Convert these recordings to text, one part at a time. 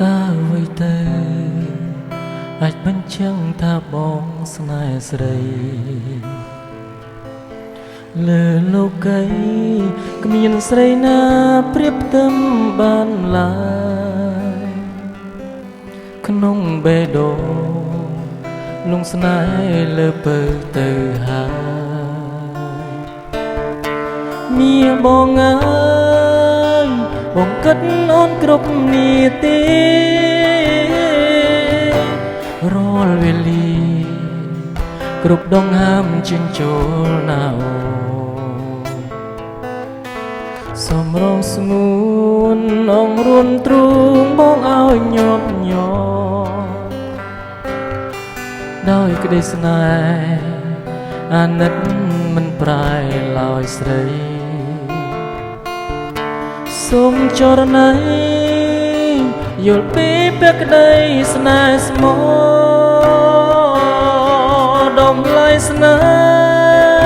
ตาไว้เตអាចបញ្ជាំងថាបងស្នេហ៍ស្រីលើលោកីគ្មានស្រីណាប្រៀបផ្ទឹមបានឡើយក្នុងបេះដូងលងស្នេហ៍លើពើទៅហើយមាបងអើយបងគិតអូនគ្រប់នាទីរាល់វេលាគ្រប់ដងហាមជញ្ជូលណាអូសំរងស្ងួនអងរួនទ្រូងបងឲ្យញាប់ញ័រដោយក្តីស្នេហ៍អាណិតមិនប្រែឡើយស្រីសូមចរណៃយល់ពីពាក្យក្តីស្នេហ៍ស្មោដំឡៃស្នេ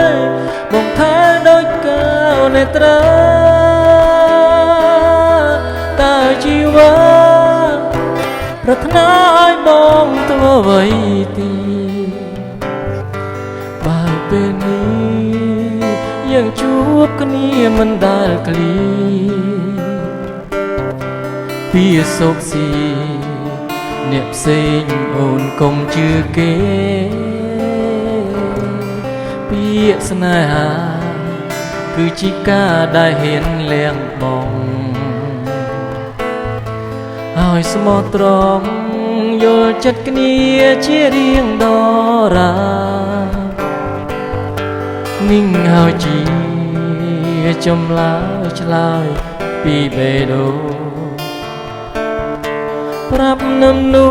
ហ៍បងថាដូចកៅនេត្រាតើជីវ៉ាប្រាថ្នាឲ្យបងធ្វើអ្វីទីបើពេលនេះយើងជួបគ្នាមិនដែលឃ្លីពីសុខស៊ីអ្នកផ្សេងអូនកុំជឿគេពាក្យស្នេហាគឺជាការដែលហ៊ានលះបង់ហើយស្មោះត្រង់យល់ចិត្តគ្នាជារៀងដរាนิ่งហើយជាចម្លើយឆ្លើយពីបេះដូងប្រាប់នឹមនួ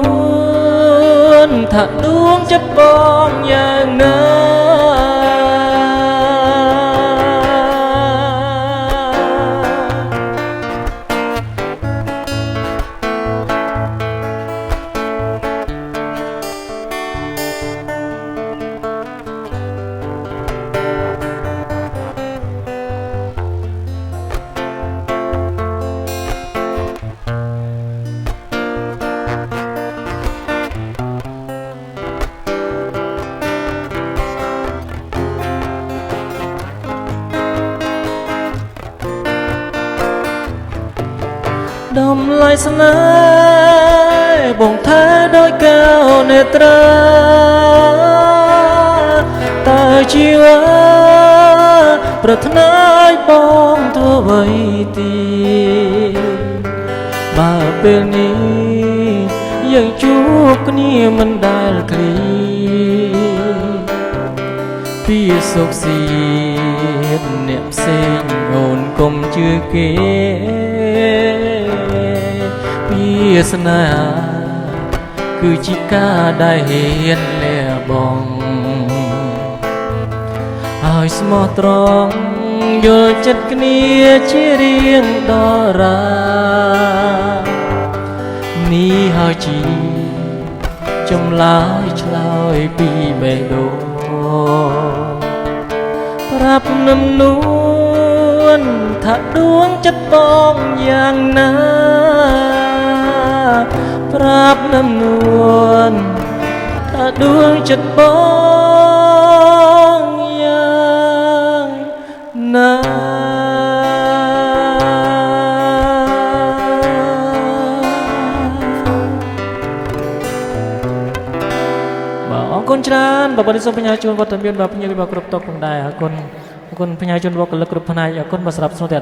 នថាដួងចិត្តបងយ៉ាងណាដំឡៃស្នេហ៍បងថាដោយកៅនេត្រាតើជីវ៉ាប្រាថ្នាឲ្យបងធ្វើអ្វីទីបើពេលនេះយើងជួបគ្នាមិនដែលឃ្លីពីសុខស៊ីអ្នកផ្សេងអូនកុំជឿគេពីស្នេហាគឺជាការដែលហ៊ានលះបង់ហើយស្មោះត្រង់យល់ចិត្តគ្នាជារៀងដរានេះហើយជាចម្លើយឆ្លើយពីបេះដូងប្រាប់នឹមនួនថាដួងចិត្តបងយ៉ាងណាប្រាប់នឹមនួនថាដួងចិត្តបងយ៉ាងណាអរគុណច្រើនបើបានសូមបញ្ញាជួនវត្តមានបាទភ្ញៀវរបស់គ្រប់តបផងដែរអរគុណផ្ញើជូនវត្តកលឹកគ្រប់ផ្នែកអរគុណបាទសម្រាប់ស្នូត